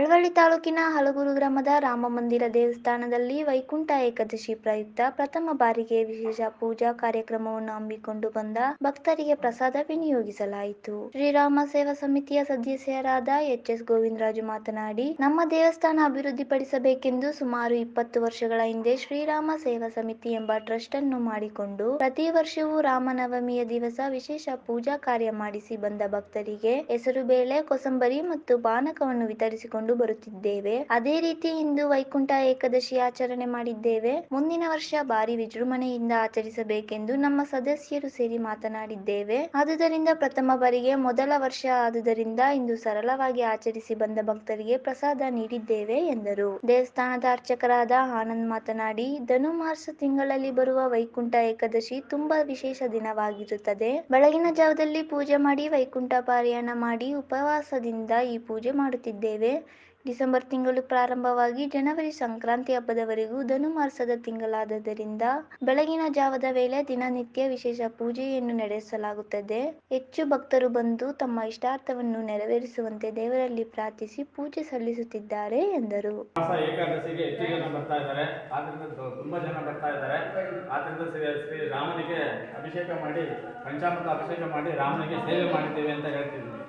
ಮಳವಳ್ಳಿ ತಾಲೂಕಿನ ಹಲಗೂರು ಗ್ರಾಮದ ರಾಮಮಂದಿರ ದೇವಸ್ಥಾನದಲ್ಲಿ ವೈಕುಂಠ ಏಕಾದಶಿ ಪ್ರಯುಕ್ತ ಪ್ರಥಮ ಬಾರಿಗೆ ವಿಶೇಷ ಪೂಜಾ ಕಾರ್ಯಕ್ರಮವನ್ನು ಹಮ್ಮಿಕೊಂಡು ಬಂದ ಭಕ್ತರಿಗೆ ಪ್ರಸಾದ ವಿನಿಯೋಗಿಸಲಾಯಿತು. ಶ್ರೀರಾಮ ಸೇವಾ ಸಮಿತಿಯ ಸದಸ್ಯರಾದ ಎಚ್.ಎಸ್. ಗೋವಿಂದರಾಜು ಮಾತನಾಡಿ, ನಮ್ಮ ದೇವಸ್ಥಾನ ಅಭಿವೃದ್ಧಿಪಡಿಸಬೇಕೆಂದು ಸುಮಾರು 20 ವರ್ಷಗಳ ಹಿಂದೆ ಶ್ರೀರಾಮ ಸೇವಾ ಸಮಿತಿ ಎಂಬ ಟ್ರಸ್ಟ್ ಅನ್ನು ಮಾಡಿಕೊಂಡು ಪ್ರತಿ ವರ್ಷವೂ ರಾಮನವಮಿಯ ದಿವಸ ವಿಶೇಷ ಪೂಜಾ ಕಾರ್ಯ ಮಾಡಿಸಿ ಬಂದ ಭಕ್ತರಿಗೆ ಹೆಸರುಬೇಳೆ, ಕೋಸಂಬರಿ ಮತ್ತು ಪಾನಕವನ್ನು ವಿತರಿಸಿಕೊಂಡು ಬರುತ್ತಿದ್ದೇವೆ. ಅದೇ ರೀತಿ ಇಂದು ವೈಕುಂಠ ಏಕಾದಶಿ ಆಚರಣೆ ಮಾಡಿದ್ದೇವೆ. ಮುಂದಿನ ವರ್ಷ ಭಾರಿ ವಿಜೃಂಭಣೆಯಿಂದ ಆಚರಿಸಬೇಕೆಂದು ನಮ್ಮ ಸದಸ್ಯರು ಸೇರಿ ಮಾತನಾಡಿದ್ದೇವೆ. ಆದುದರಿಂದ ಪ್ರಥಮ ಬಾರಿಗೆ ಮೊದಲ ವರ್ಷ ಆದುದರಿಂದ ಇಂದು ಸರಳವಾಗಿ ಆಚರಿಸಿ ಬಂದ ಭಕ್ತರಿಗೆ ಪ್ರಸಾದ ನೀಡಿದ್ದೇವೆ ಎಂದರು. ದೇವಸ್ಥಾನದ ಅರ್ಚಕರಾದ ಆನಂದ್ ಮಾತನಾಡಿ, ಧನುರ್ಮಾಸ ತಿಂಗಳಲ್ಲಿ ಬರುವ ವೈಕುಂಠ ಏಕಾದಶಿ ತುಂಬಾ ವಿಶೇಷ ದಿನವಾಗಿರುತ್ತದೆ. ಬೆಳಗಿನ ಜಾವದಲ್ಲಿ ಪೂಜೆ ಮಾಡಿ ವೈಕುಂಠ ಪಾರಾಯಣ ಮಾಡಿ ಉಪವಾಸದಿಂದ ಈ ಪೂಜೆ ಮಾಡುತ್ತಿದ್ದೇವೆ. ಡಿಸೆಂಬರ್ ತಿಂಗಳು ಪ್ರಾರಂಭವಾಗಿ ಜನವರಿ ಸಂಕ್ರಾಂತಿ ಹಬ್ಬದವರೆಗೂ ಧನುರ್ಮಾಸದ ತಿಂಗಳಾದ್ದರಿಂದ ಬೆಳಗಿನ ಜಾವದ ವೇಳೆ ದಿನನಿತ್ಯ ವಿಶೇಷ ಪೂಜೆಯನ್ನು ನಡೆಸಲಾಗುತ್ತದೆ. ಹೆಚ್ಚು ಭಕ್ತರು ಬಂದು ತಮ್ಮ ಇಷ್ಟಾರ್ಥವನ್ನು ನೆರವೇರಿಸುವಂತೆ ದೇವರಲ್ಲಿ ಪ್ರಾರ್ಥಿಸಿ ಪೂಜೆ ಸಲ್ಲಿಸುತ್ತಿದ್ದಾರೆ ಎಂದರು. ಏಕಾದಶಿಗೆ ಹೆಚ್ಚು ಜನ ಬರ್ತಾ ಇದ್ದಾರೆ, ಆದ್ರಿಂದ ತುಂಬಾ ಜನ ಬರ್ತಾ ಇದ್ದಾರೆ. ಆದ್ರಿಂದ ಶ್ರೀ ರಾಮನಿಗೆ ಅಭಿಷೇಕ ಮಾಡಿ, ಪಂಚಾಮೃತ ಅಭಿಷೇಕ ಮಾಡಿ ರಾಮನಿಗೆ ಸೇವೆ ಮಾಡಿದ್ದೇವೆ ಅಂತ ಹೇಳ್ತಿದ್ವಿ.